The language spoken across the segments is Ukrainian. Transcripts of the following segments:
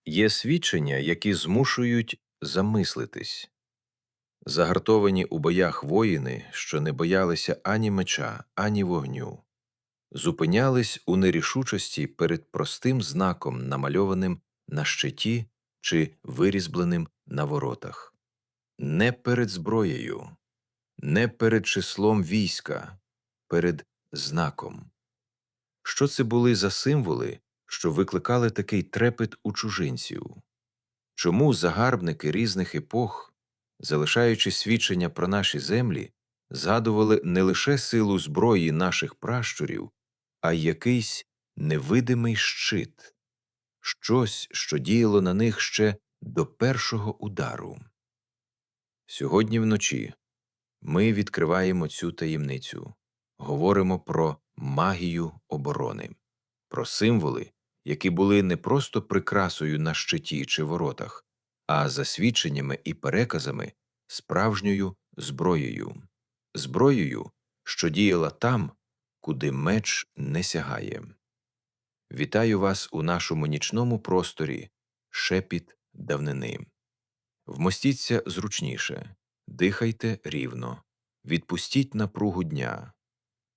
Є свідчення, які змушують замислитись. Загартовані у боях воїни, що не боялися ані меча, ані вогню, зупинялись у нерішучості перед простим знаком, намальованим на щиті чи вирізбленим на воротах. Не перед зброєю, не перед числом війська, перед знаком. Що це були за символи, що викликали такий трепет у чужинців? Чому загарбники різних епох, залишаючи свідчення про наші землі, згадували не лише силу зброї наших пращурів, а й якийсь невидимий щит, щось, що діяло на них ще до першого удару? Сьогодні вночі ми відкриваємо цю таємницю, говоримо про магію оборони, про символи, які були не просто прикрасою на щиті чи воротах, а за свідченнями і переказами справжньою зброєю. Зброєю, що діяла там, куди меч не сягає. Вітаю вас у нашому нічному просторі «Шепіт давнини». Вмостіться зручніше, дихайте рівно, відпустіть напругу дня.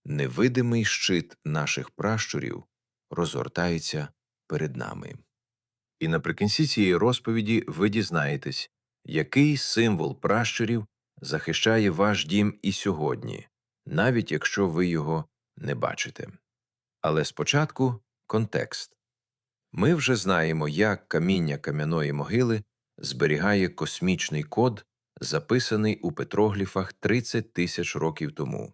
Невидимий щит наших пращурів розгортається перед нами. І наприкінці цієї розповіді ви дізнаєтесь, який символ пращурів захищає ваш дім і сьогодні, навіть якщо ви його не бачите. Але спочатку контекст. Ми вже знаємо, як каміння кам'яної могили зберігає космічний код, записаний у петрогліфах 30 тисяч років тому.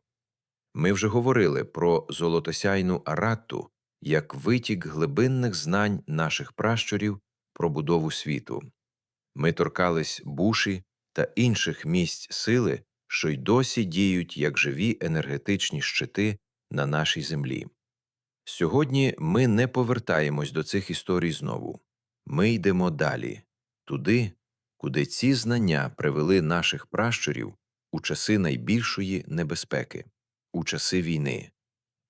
Ми вже говорили про золотосяйну Аратту як витік глибинних знань наших пращурів про будову світу. Ми торкались Буші та інших місць сили, що й досі діють як живі енергетичні щити на нашій землі. Сьогодні ми не повертаємось до цих історій знову. Ми йдемо далі, туди, куди ці знання привели наших пращурів у часи найбільшої небезпеки, у часи війни,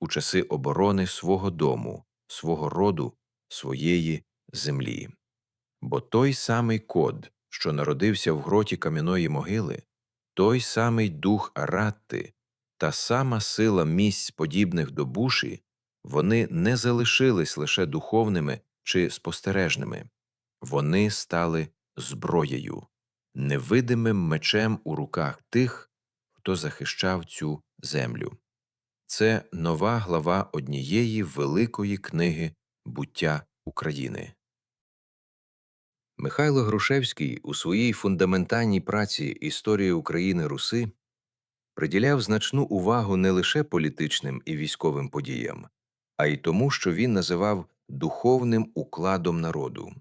у часи оборони свого дому, свого роду, своєї землі. Бо той самий код, що народився в гроті кам'яної могили, той самий дух Аратти, та сама сила місць, подібних до Буші, вони не залишились лише духовними чи спостережними. Вони стали зброєю, невидимим мечем у руках тих, хто захищав цю землю. Це нова глава однієї великої книги «Буття України». Михайло Грушевський у своїй фундаментальній праці «Історія України Руси» приділяв значну увагу не лише політичним і військовим подіям, а й тому, що він називав духовним укладом народу,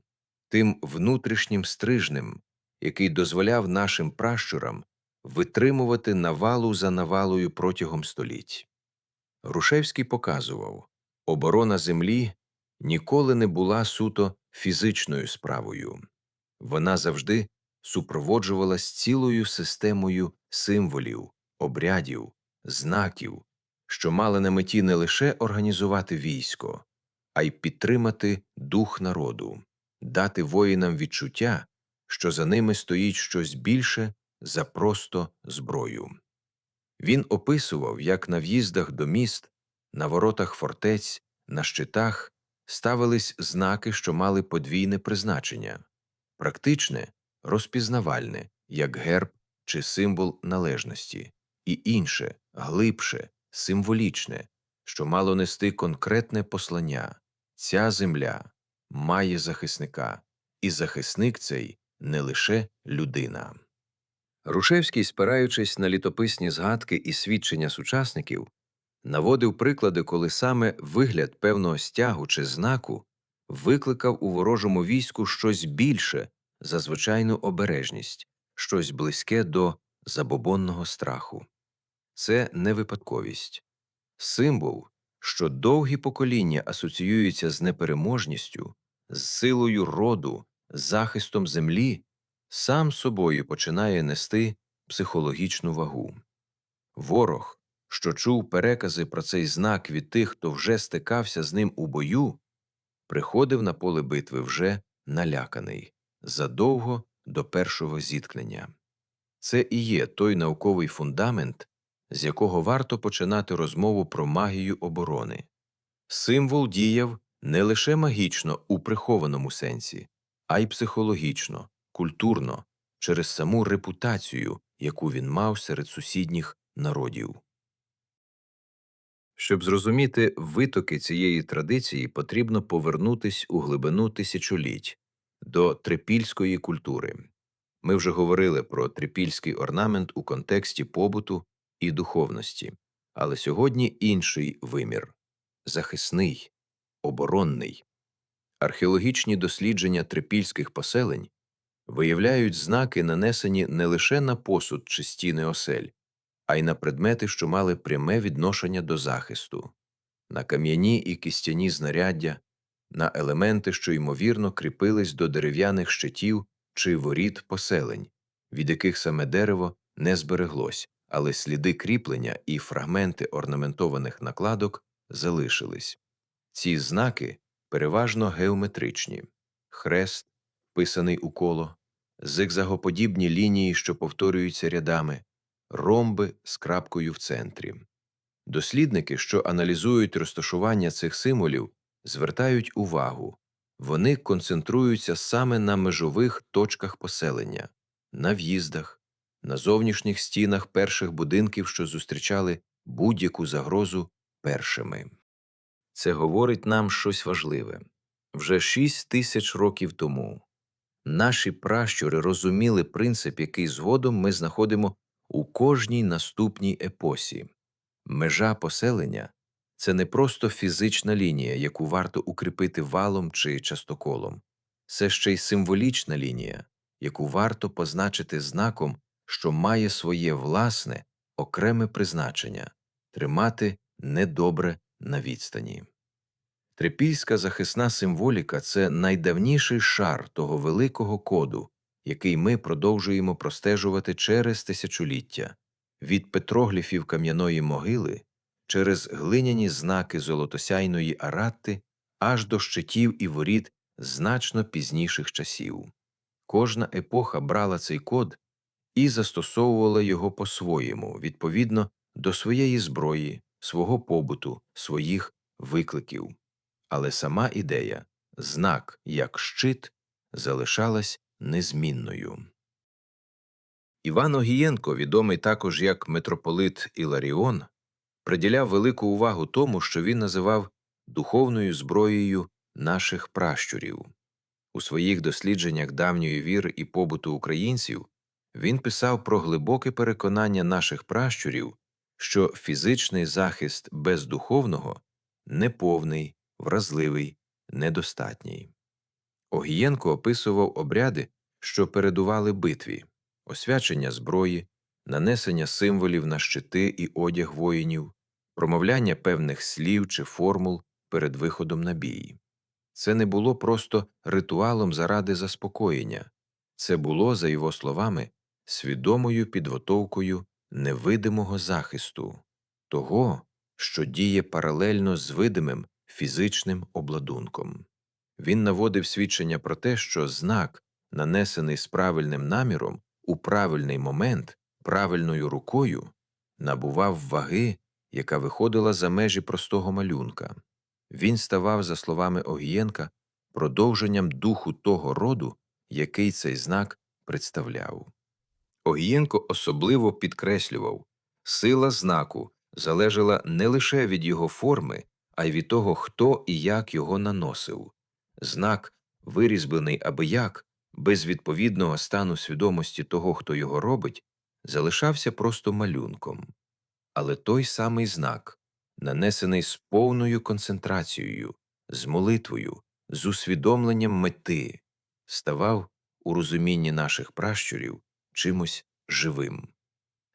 тим внутрішнім стрижнем, який дозволяв нашим пращурам витримувати навалу за навалою протягом століть. Грушевський показував, оборона землі ніколи не була суто фізичною справою. Вона завжди супроводжувалась цілою системою символів, обрядів, знаків, що мали на меті не лише організувати військо, а й підтримати дух народу, дати воїнам відчуття, що за ними стоїть щось більше за просто зброю. Він описував, як на в'їздах до міст, на воротах фортець, на щитах ставились знаки, що мали подвійне призначення – практичне, розпізнавальне, як герб чи символ належності, і інше, глибше, символічне, що мало нести конкретне послання – ця земля має захисника, і захисник цей не лише людина. Грушевський, спираючись на літописні згадки і свідчення сучасників, наводив приклади, коли саме вигляд певного стягу чи знаку викликав у ворожому війську щось більше за звичайну обережність, щось близьке до забобонного страху. Це не випадковість. Символ, що довгі покоління асоціюються з непереможністю, з силою роду, захистом землі, сам собою починає нести психологічну вагу. Ворог, що чув перекази про цей знак від тих, хто вже стикався з ним у бою, приходив на поле битви вже наляканий, задовго до першого зіткнення. Це і є той науковий фундамент, з якого варто починати розмову про магію оборони. Символ діяв не лише магічно у прихованому сенсі, а й психологічно, культурно, через саму репутацію, яку він мав серед сусідніх народів. Щоб зрозуміти витоки цієї традиції, потрібно повернутись у глибину тисячоліть до трипільської культури. Ми вже говорили про трипільський орнамент у контексті побуту і духовності, але сьогодні інший вимір – захисний, оборонний. Археологічні дослідження трипільських поселень виявляють знаки, нанесені не лише на посуд чи стіни осель, а й на предмети, що мали пряме відношення до захисту, на кам'яні і кістяні знаряддя, на елементи, що ймовірно кріпились до дерев'яних щитів чи воріт поселень, від яких саме дерево не збереглось, але сліди кріплення і фрагменти орнаментованих накладок залишились. Ці знаки переважно геометричні – хрест, вписаний у коло, зигзагоподібні лінії, що повторюються рядами, ромби з крапкою в центрі. Дослідники, що аналізують розташування цих символів, звертають увагу. Вони концентруються саме на межових точках поселення, на в'їздах, на зовнішніх стінах перших будинків, що зустрічали будь-яку загрозу першими. Це говорить нам щось важливе. Вже 6000 років тому наші пращури розуміли принцип, який згодом ми знаходимо у кожній наступній епосі. Межа поселення – це не просто фізична лінія, яку варто укріпити валом чи частоколом. Це ще й символічна лінія, яку варто позначити знаком, що має своє власне, окреме призначення – тримати недобре на відстані. Трипільська захисна символіка – це найдавніший шар того великого коду, який ми продовжуємо простежувати через тисячоліття, від петрогліфів кам'яної могили, через глиняні знаки золотосяйної аратти, аж до щитів і воріт значно пізніших часів. Кожна епоха брала цей код і застосовувала його по-своєму, відповідно до своєї зброї, свого побуту, своїх викликів. Але сама ідея – знак як щит – залишалась незмінною. Іван Огієнко, відомий також як митрополит Іларіон, приділяв велику увагу тому, що він називав духовною зброєю наших пращурів. У своїх дослідженнях давньої віри і побуту українців він писав про глибоке переконання наших пращурів, що фізичний захист без духовного – неповний, вразливий, недостатній. Огієнко описував обряди, що передували битві, освячення зброї, нанесення символів на щити і одяг воїнів, промовляння певних слів чи формул перед виходом на бій. Це не було просто ритуалом заради заспокоєння. Це було, за його словами, свідомою підготовкою невидимого захисту, того, що діє паралельно з видимим фізичним обладунком. Він наводив свідчення про те, що знак, нанесений з правильним наміром, у правильний момент, правильною рукою, набував ваги, яка виходила за межі простого малюнка. Він ставав, за словами Огієнка, продовженням духу того роду, який цей знак представляв. Огієнко особливо підкреслював, сила знаку залежала не лише від його форми, а й від того, хто і як його наносив. Знак, вирізблений абияк, без відповідного стану свідомості того, хто його робить, залишався просто малюнком. Але той самий знак, нанесений з повною концентрацією, з молитвою, з усвідомленням мети, ставав, у розумінні наших пращурів, чимось живим.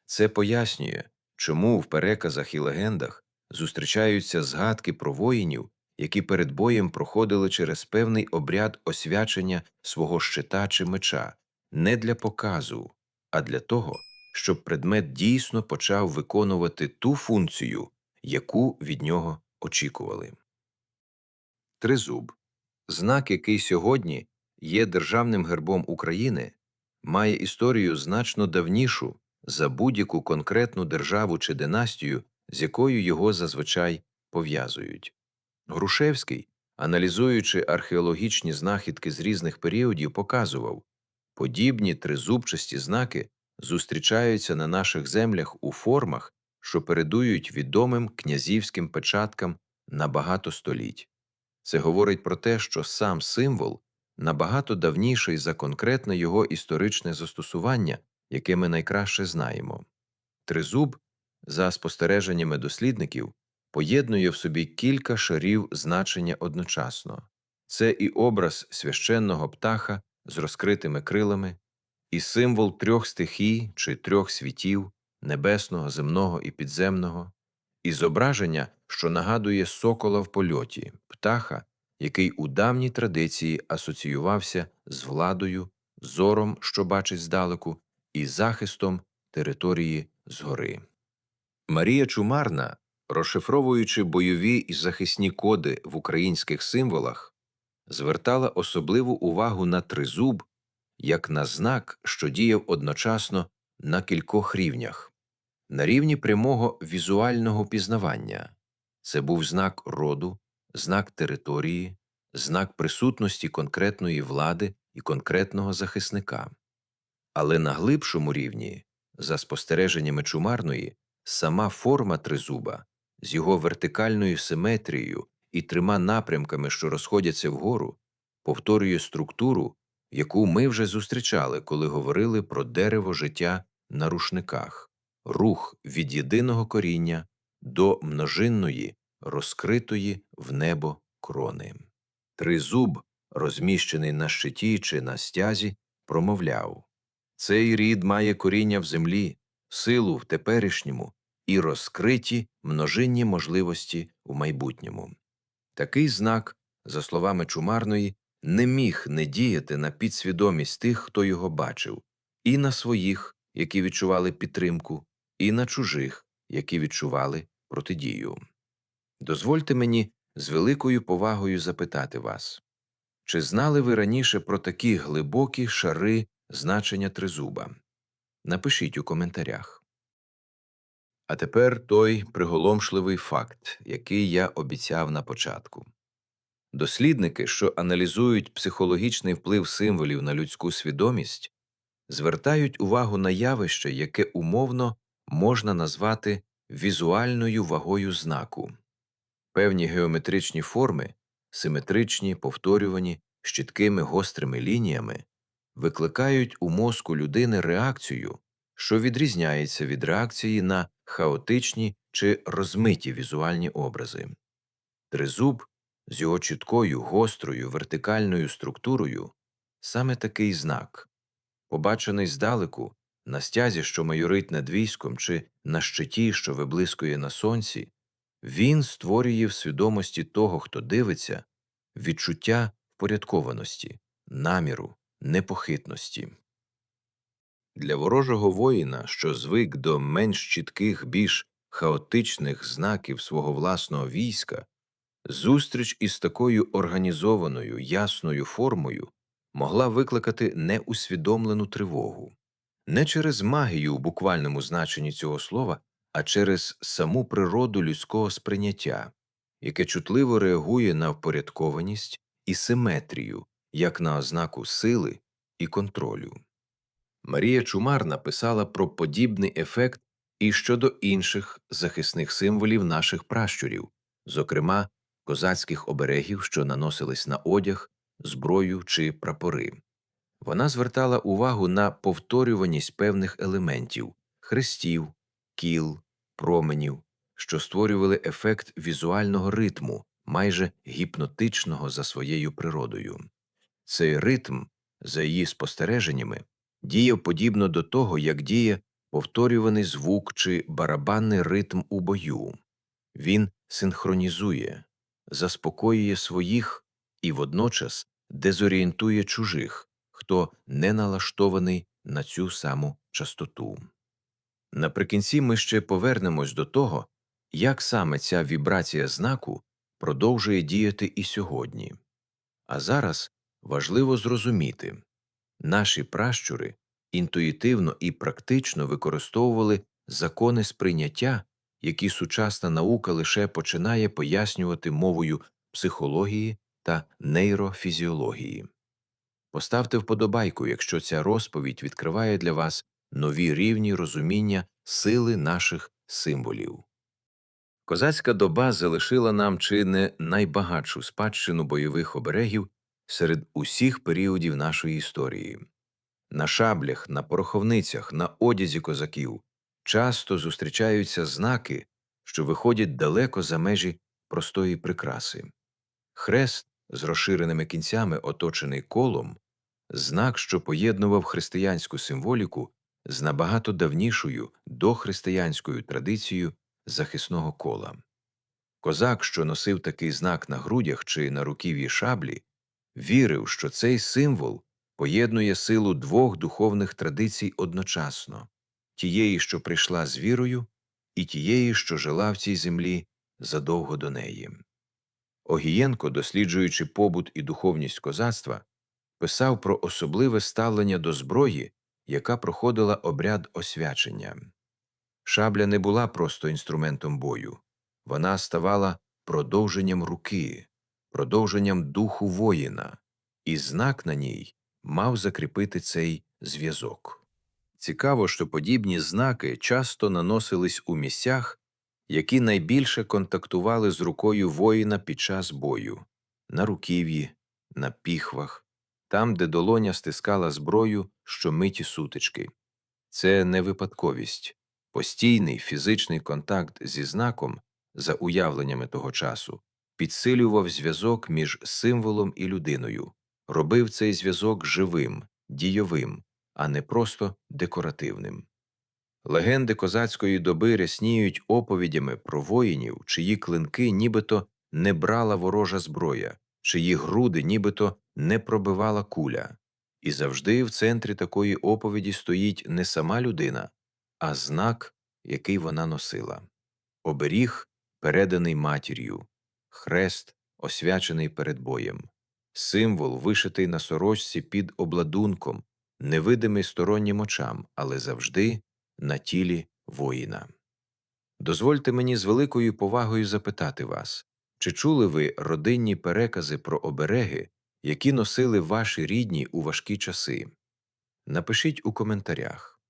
Це пояснює, чому в переказах і легендах зустрічаються згадки про воїнів, які перед боєм проходили через певний обряд освячення свого щита чи меча, не для показу, а для того, щоб предмет дійсно почав виконувати ту функцію, яку від нього очікували. Тризуб – знак, який сьогодні є державним гербом України, має історію значно давнішу за будь-яку конкретну державу чи династію, з якою його зазвичай пов'язують. Грушевський, аналізуючи археологічні знахідки з різних періодів, показував, подібні тризубчасті знаки зустрічаються на наших землях у формах, що передують відомим князівським печаткам на багато століть. Це говорить про те, що сам символ набагато давніший за конкретне його історичне застосування, яке ми найкраще знаємо. Тризуб, за спостереженнями дослідників, поєднує в собі кілька шарів значення одночасно. Це і образ священного птаха з розкритими крилами, і символ трьох стихій чи трьох світів – небесного, земного і підземного, і зображення, що нагадує сокола в польоті, птаха, який у давній традиції асоціювався з владою, зором, що бачить здалеку, і захистом території згори. Марія Чумарна, розшифровуючи бойові і захисні коди в українських символах, звертала особливу увагу на тризуб як на знак, що діяв одночасно на кількох рівнях. На рівні прямого візуального пізнавання – це був знак роду, знак території, знак присутності конкретної влади і конкретного захисника. Але на глибшому рівні, за спостереженнями Чумарної, сама форма тризуба з його вертикальною симетрією і трьома напрямками, що розходяться вгору, повторює структуру, яку ми вже зустрічали, коли говорили про дерево життя на рушниках, рух від єдиного коріння до множинної, розкритої в небо крони. Тризуб, розміщений на щиті чи на стязі, промовляв: «Цей рід має коріння в землі, силу в теперішньому і розкриті множинні можливості в майбутньому». Такий знак, за словами Чумарної, не міг не діяти на підсвідомість тих, хто його бачив, і на своїх, які відчували підтримку, і на чужих, які відчували протидію. Дозвольте мені з великою повагою запитати вас, чи знали ви раніше про такі глибокі шари значення тризуба? Напишіть у коментарях. А тепер той приголомшливий факт, який я обіцяв на початку. Дослідники, що аналізують психологічний вплив символів на людську свідомість, звертають увагу на явище, яке умовно можна назвати візуальною вагою знаку. Певні геометричні форми, симетричні, повторювані, з чіткими гострими лініями, викликають у мозку людини реакцію, що відрізняється від реакції на хаотичні чи розмиті візуальні образи. Тризуб з його чіткою, гострою, вертикальною структурою – саме такий знак. Побачений здалеку, на стязі, що майорить над військом, чи на щиті, що виблискує на сонці, він створює в свідомості того, хто дивиться, відчуття впорядкованості, наміру, непохитності. Для ворожого воїна, що звик до менш чітких, більш хаотичних знаків свого власного війська, зустріч із такою організованою, ясною формою могла викликати неусвідомлену тривогу. Не через магію у буквальному значенні цього слова, а через саму природу людського сприйняття, яке чутливо реагує на впорядкованість і симетрію, як на ознаку сили і контролю. Марія Чумарна писала про подібний ефект і щодо інших захисних символів наших пращурів, зокрема козацьких оберегів, що наносились на одяг, зброю чи прапори. Вона звертала увагу на повторюваність певних елементів – хрестів, кіл, променів, що створювали ефект візуального ритму, майже гіпнотичного за своєю природою. Цей ритм, за її спостереженнями, діяв подібно до того, як діє повторюваний звук чи барабанний ритм у бою. Він синхронізує, заспокоює своїх і водночас дезорієнтує чужих, хто не налаштований на цю саму частоту. Наприкінці ми ще повернемось до того, як саме ця вібрація знаку продовжує діяти і сьогодні. А зараз Важливо зрозуміти, наші пращури інтуїтивно і практично використовували закони сприйняття, які сучасна наука лише починає пояснювати мовою психології та нейрофізіології. Поставте вподобайку, якщо ця розповідь відкриває для вас нові рівні розуміння сили наших символів. Козацька доба залишила нам чи не найбагатшу спадщину бойових оберегів серед усіх періодів нашої історії. На шаблях, на пороховницях, на одязі козаків часто зустрічаються знаки, що виходять далеко за межі простої прикраси. Хрест з розширеними кінцями, оточений колом, знак, що поєднував християнську символіку з набагато давнішою дохристиянською традицією захисного кола. Козак, що носив такий знак на грудях чи на руків'ї шаблі, вірив, що цей символ поєднує силу двох духовних традицій одночасно – тієї, що прийшла з вірою, і тієї, що жила в цій землі задовго до неї. Огієнко, досліджуючи побут і духовність козацтва, писав про особливе ставлення до зброї, яка проходила обряд освячення. Шабля не була просто інструментом бою. Вона ставала продовженням руки, продовженням духу воїна, і знак на ній мав закріпити цей зв'язок. Цікаво, що подібні знаки часто наносились у місцях, які найбільше контактували з рукою воїна під час бою – на руків'ї, на піхвах, там, де долоня стискала зброю щомиті сутички. Це не випадковість. Постійний фізичний контакт зі знаком, за уявленнями того часу, підсилював зв'язок між символом і людиною, робив цей зв'язок живим, дійовим, а не просто декоративним. Легенди козацької доби рясніють оповідями про воїнів, чиї клинки нібито не брала ворожа зброя, чиї груди нібито не пробивала куля. І завжди в центрі такої оповіді стоїть не сама людина, а знак, який вона носила. Оберіг, переданий матір'ю, хрест, освячений перед боєм, символ, вишитий на сорочці під обладунком, невидимий стороннім очам, але завжди на тілі воїна. Дозвольте мені з великою повагою запитати вас, чи чули ви родинні перекази про обереги, які носили ваші рідні у важкі часи? Напишіть у коментарях.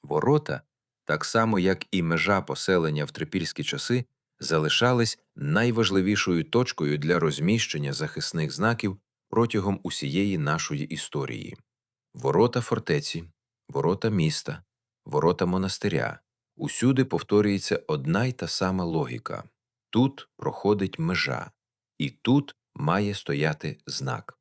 Ворота, так само як і межа поселення в трипільські часи, залишались найважливішою точкою для розміщення захисних знаків протягом усієї нашої історії. Ворота фортеці, ворота міста, ворота монастиря – усюди повторюється одна й та сама логіка. Тут проходить межа, і тут має стояти знак.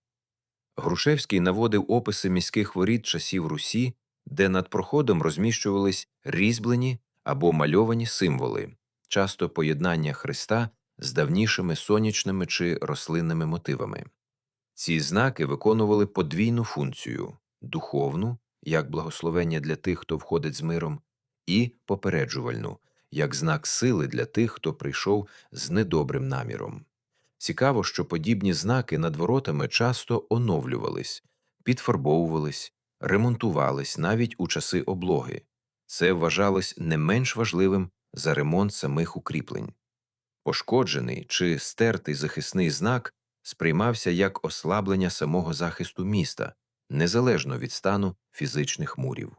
Грушевський наводив описи міських воріт часів Русі, де над проходом розміщувались різьблені або мальовані символи, часто поєднання Христа з давнішими сонячними чи рослинними мотивами. Ці знаки виконували подвійну функцію – духовну, як благословення для тих, хто входить з миром, і попереджувальну, як знак сили для тих, хто прийшов з недобрим наміром. Цікаво, що подібні знаки над воротами часто оновлювались, підфарбовувались, ремонтувались навіть у часи облоги. Це вважалось не менш важливим за ремонт самих укріплень. Пошкоджений чи стертий захисний знак сприймався як ослаблення самого захисту міста, незалежно від стану фізичних мурів.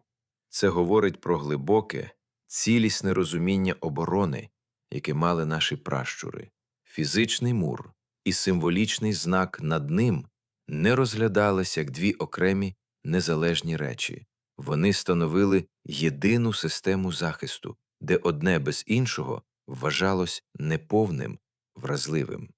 Це говорить про глибоке, цілісне розуміння оборони, яке мали наші пращури. Фізичний мур і символічний знак над ним не розглядалися як дві окремі незалежні речі. Вони становили єдину систему захисту, де одне без іншого вважалось неповним, вразливим.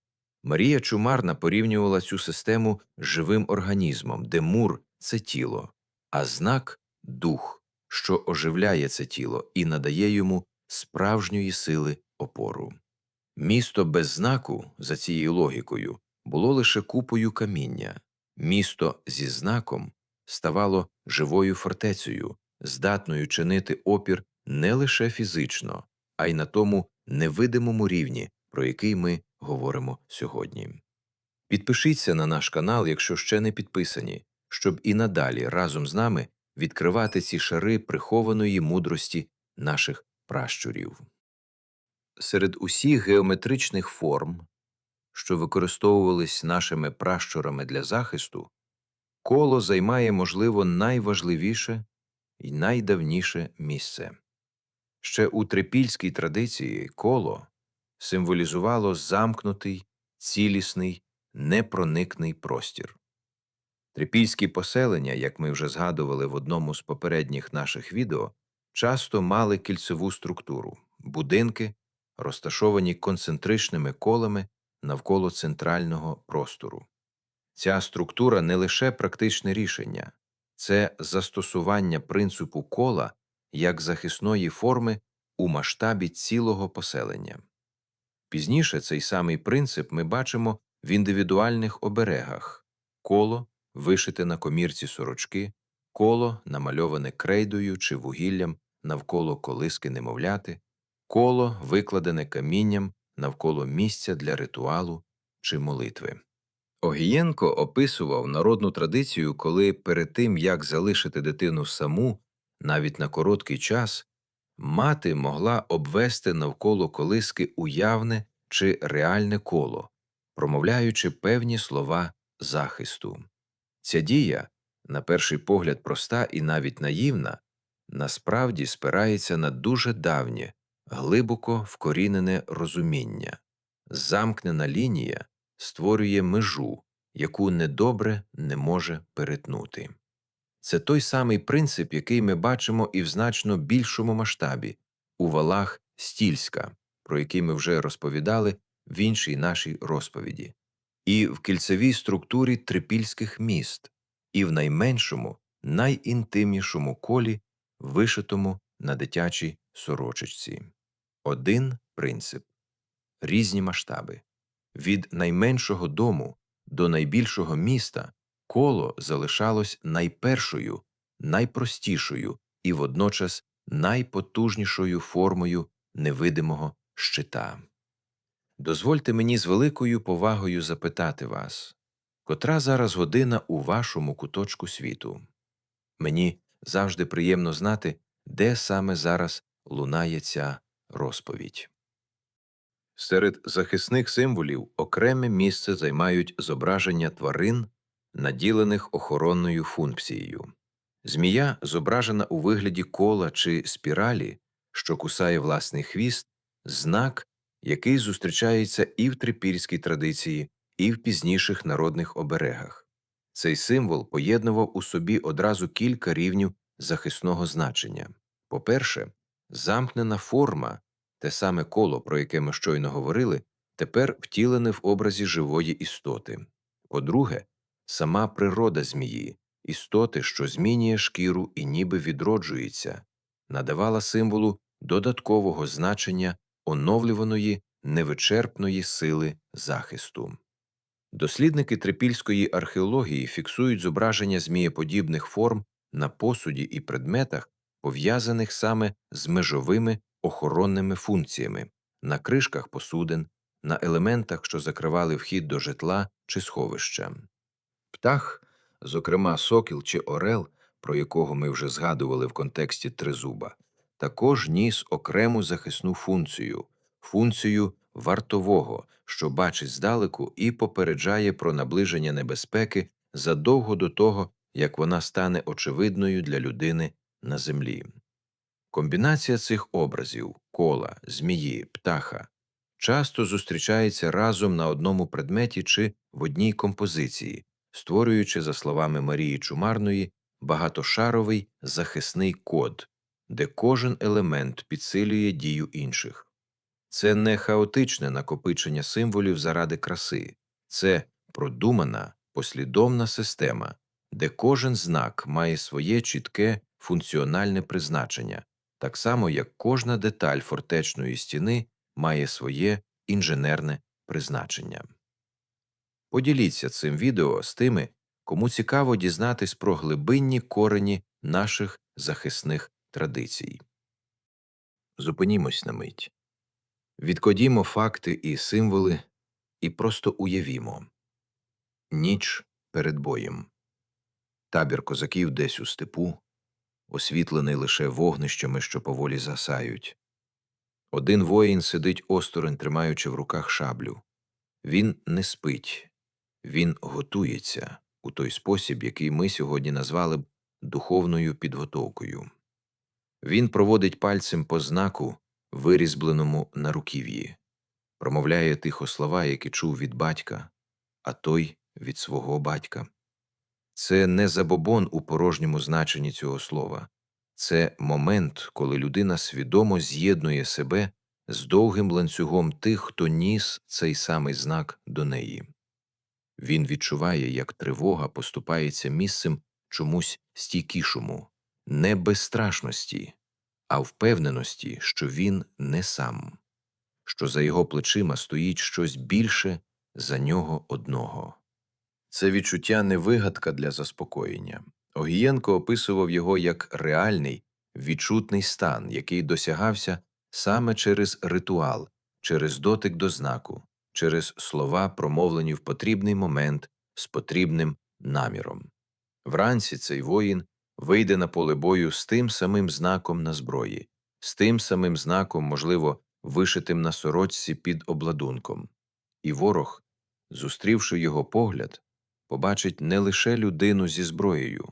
Марія Чумарна порівнювала цю систему з живим організмом, де мур – це тіло, а знак – дух, що оживляє це тіло і надає йому справжньої сили опору. Місто без знаку, за цією логікою, було лише купою каміння. Місто зі знаком ставало живою фортецею, здатною чинити опір не лише фізично, а й на тому невидимому рівні, про який ми говоримо сьогодні. Підпишіться на наш канал, якщо ще не підписані, щоб і надалі разом з нами відкривати ці шари прихованої мудрості наших пращурів. Серед усіх геометричних форм, що використовувались нашими пращурами для захисту, коло займає, можливо, найважливіше і найдавніше місце. Ще у трипільській традиції коло символізувало замкнутий, цілісний, непроникний простір. Трипільські поселення, як ми вже згадували в одному з попередніх наших відео, часто мали кільцеву структуру – будинки, розташовані концентричними колами навколо центрального простору. Ця структура не лише практичне рішення, це застосування принципу кола як захисної форми у масштабі цілого поселення. Пізніше цей самий принцип ми бачимо в індивідуальних оберегах – коло, вишите на комірці сорочки, коло, намальоване крейдою чи вугіллям навколо колиски немовляти, коло, викладене камінням навколо місця для ритуалу чи молитви. Огієнко описував народну традицію, коли перед тим, як залишити дитину саму, навіть на короткий час, мати могла обвести навколо колиски уявне чи реальне коло, промовляючи певні слова захисту. Ця дія, на перший погляд проста і навіть наївна, насправді спирається на дуже давнє, глибоко вкорінене розуміння. Замкнена лінія створює межу, яку недобре не може перетнути. Це той самий принцип, який ми бачимо і в значно більшому масштабі у валах Стільська, про який ми вже розповідали в іншій нашій розповіді, і в кільцевій структурі трипільських міст, і в найменшому, найінтимнішому колі, вишитому на дитячій сорочечці. Один принцип. Різні масштаби. Від найменшого дому до найбільшого міста коло залишалось найпершою, найпростішою і водночас найпотужнішою формою невидимого щита. Дозвольте мені з великою повагою запитати вас, котра зараз година у вашому куточку світу? Мені завжди приємно знати, де саме зараз лунає ця розповідь. Серед захисних символів окреме місце займають зображення тварин, наділених охоронною функцією. Змія, зображена у вигляді кола чи спіралі, що кусає власний хвіст, знак, який зустрічається і в трипільській традиції, і в пізніших народних оберегах. Цей символ поєднував у собі одразу кілька рівнів захисного значення. По-перше, замкнена форма, те саме коло, про яке ми щойно говорили, тепер втілене в образі живої істоти. По-друге, сама природа змії, істоти, що змінює шкіру і ніби відроджується, надавала символу додаткового значення оновлюваної, невичерпної сили захисту. Дослідники трипільської археології фіксують зображення змієподібних форм на посуді і предметах, пов'язаних саме з межовими охоронними функціями, на кришках посудин, на елементах, що закривали вхід до житла чи сховища. Птах, зокрема сокіл чи орел, про якого ми вже згадували в контексті тризуба, також ніс окрему захисну функцію – функцію вартового, що бачить здалеку і попереджає про наближення небезпеки задовго до того, як вона стане очевидною для людини на землі. Комбінація цих образів – кола, змії, птаха – часто зустрічається разом на одному предметі чи в одній композиції, створюючи, за словами Марії Чумарної, багатошаровий захисний код, де кожен елемент підсилює дію інших. Це не хаотичне накопичення символів заради краси, це продумана, послідовна система, де кожен знак має своє чітке функціональне призначення, так само як кожна деталь фортечної стіни має своє інженерне призначення. Поділіться цим відео з тими, кому цікаво дізнатись про глибинні корені наших захисних традицій. Зупинімось на мить. Відкодімо факти і символи і просто уявімо. Ніч перед боєм. Табір козаків десь у степу, освітлений лише вогнищами, що поволі згасають. Один воїн сидить осторонь, тримаючи в руках шаблю. Він не спить, він готується у той спосіб, який ми сьогодні назвали б духовною підготовкою. Він проводить пальцем по знаку, вирізбленому на руків'ї, промовляє тихо слова, які чув від батька, а той від свого батька. Це не забобон у порожньому значенні цього слова. Це момент, коли людина свідомо з'єднує себе з довгим ланцюгом тих, хто ніс цей самий знак до неї. Він відчуває, як тривога поступається місцем чомусь стійкішому, не безстрашності, а впевненості, що він не сам, що за його плечима стоїть щось більше за нього одного. Це відчуття не вигадка для заспокоєння. Огієнко описував його як реальний, відчутний стан, який досягався саме через ритуал, через дотик до знаку, через слова, промовлені в потрібний момент з потрібним наміром. Вранці цей воїн вийде на поле бою з тим самим знаком на зброї, з тим самим знаком, можливо, вишитим на сорочці під обладунком. І ворог, зустрівши його погляд, побачить не лише людину зі зброєю,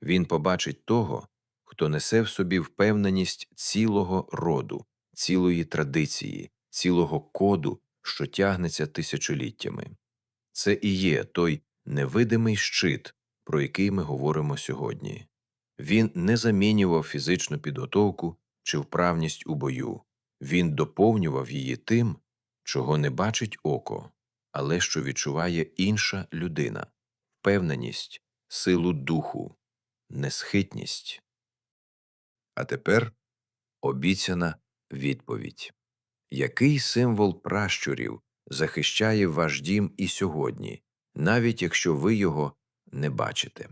він побачить того, хто несе в собі впевненість цілого роду, цілої традиції, цілого коду, що тягнеться тисячоліттями. Це і є той невидимий щит, про який ми говоримо сьогодні. Він не замінював фізичну підготовку чи вправність у бою, він доповнював її тим, чого не бачить око, але що відчуває інша людина – впевненість, силу духу, несхитність. А тепер обіцяна відповідь. Який символ пращурів захищає ваш дім і сьогодні, навіть якщо ви його не бачите?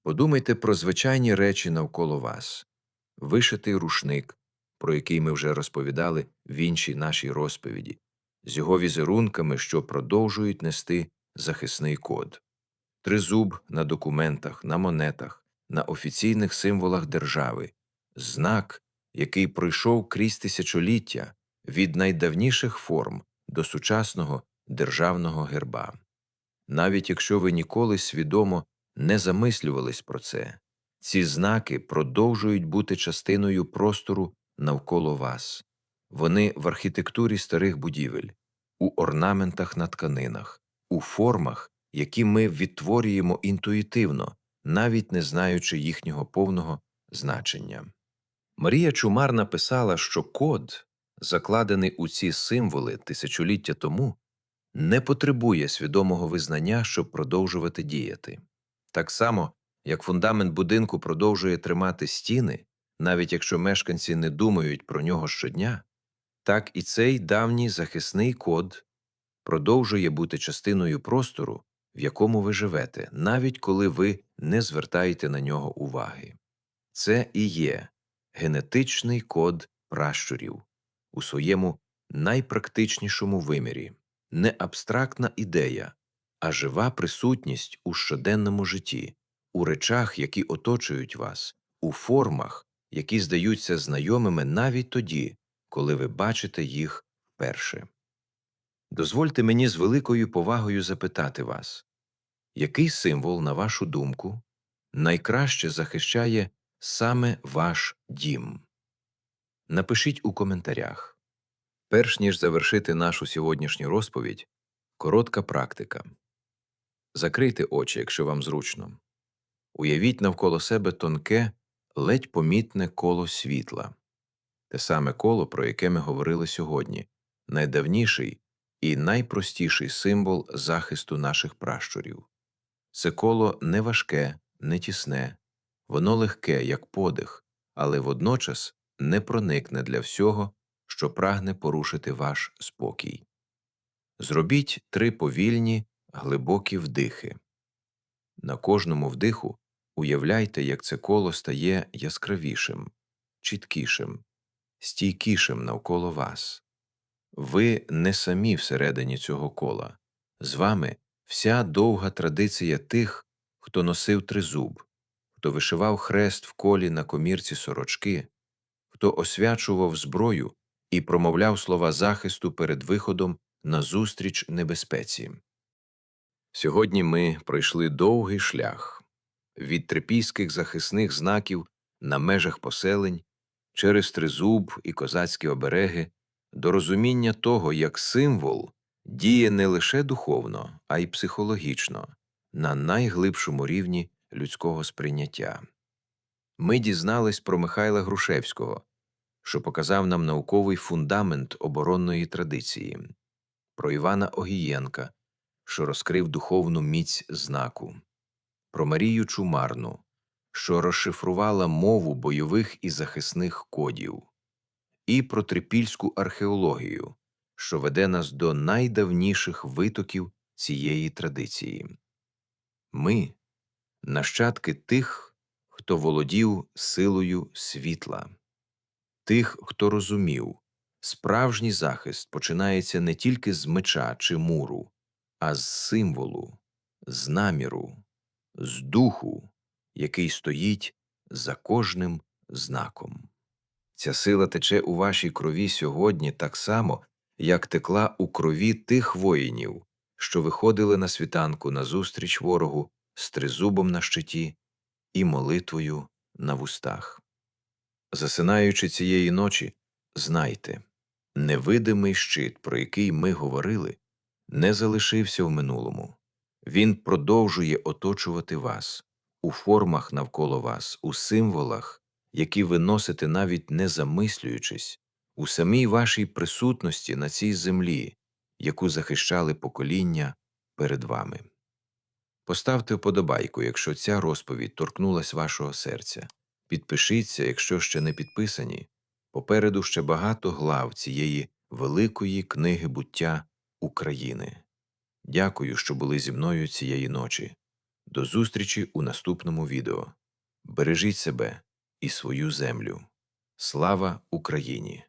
Подумайте про звичайні речі навколо вас. Вишитий рушник, про який ми вже розповідали в іншій нашій розповіді, з його візерунками, що продовжують нести захисний код. Тризуб на документах, на монетах, на офіційних символах держави. Знак, який пройшов крізь тисячоліття від найдавніших форм до сучасного державного герба. Навіть якщо ви ніколи свідомо не замислювались про це, ці знаки продовжують бути частиною простору навколо вас. Вони в архітектурі старих будівель, у орнаментах на тканинах, у формах, які ми відтворюємо інтуїтивно, навіть не знаючи їхнього повного значення. Марія Чумар написала, що код, закладений у ці символи тисячоліття тому, не потребує свідомого визнання, щоб продовжувати діяти. Так само, як фундамент будинку продовжує тримати стіни, навіть якщо мешканці не думають про нього щодня, так і цей давній захисний код продовжує бути частиною простору, в якому ви живете, навіть коли ви не звертаєте на нього уваги. Це і є генетичний код пращурів у своєму найпрактичнішому вимірі. Не абстрактна ідея, а жива присутність у щоденному житті, у речах, які оточують вас, у формах, які здаються знайомими навіть тоді, коли ви бачите їх вперше. Дозвольте мені з великою повагою запитати вас, який символ, на вашу думку, найкраще захищає саме ваш дім? Напишіть у коментарях. Перш ніж завершити нашу сьогоднішню розповідь, коротка практика. Закрийте очі, якщо вам зручно. Уявіть навколо себе тонке, ледь помітне коло світла. Те саме коло, про яке ми говорили сьогодні, найдавніший і найпростіший символ захисту наших пращурів. Це коло не важке, не тісне, воно легке, як подих, але водночас непроникне для всього, що прагне порушити ваш спокій. Зробіть 3 повільні, глибокі вдихи. На кожному вдиху уявляйте, як це коло стає яскравішим, чіткішим, стійкішим навколо вас. Ви не самі всередині цього кола. З вами вся довга традиція тих, хто носив тризуб, хто вишивав хрест в колі на комірці сорочки, хто освячував зброю і промовляв слова захисту перед виходом на зустріч небезпеці. Сьогодні ми пройшли довгий шлях від трипільських захисних знаків на межах поселень, через тризуб і козацькі обереги, до розуміння того, як символ діє не лише духовно, а й психологічно, на найглибшому рівні людського сприйняття. Ми дізнались про Михайла Грушевського, що показав нам науковий фундамент оборонної традиції, про Івана Огієнка, що розкрив духовну міць знаку, про Марію Чумарну, що розшифрувала мову бойових і захисних кодів, і про трипільську археологію, що веде нас до найдавніших витоків цієї традиції. Ми – нащадки тих, хто володів силою світла, тих, хто розумів, справжній захист починається не тільки з меча чи муру, а з символу, з наміру, з духу, який стоїть за кожним знаком. Ця сила тече у вашій крові сьогодні так само, як текла у крові тих воїнів, що виходили на світанку назустріч ворогу з тризубом на щиті і молитвою на вустах. Засинаючи цієї ночі, знайте, невидимий щит, про який ми говорили, не залишився в минулому. Він продовжує оточувати вас, у формах навколо вас, у символах, які ви носите навіть не замислюючись, у самій вашій присутності на цій землі, яку захищали покоління перед вами. Поставте вподобайку, якщо ця розповідь торкнулась вашого серця. Підпишіться, якщо ще не підписані. Попереду ще багато глав цієї великої книги буття України. Дякую, що були зі мною цієї ночі. До зустрічі у наступному відео. Бережіть себе і свою землю. Слава Україні!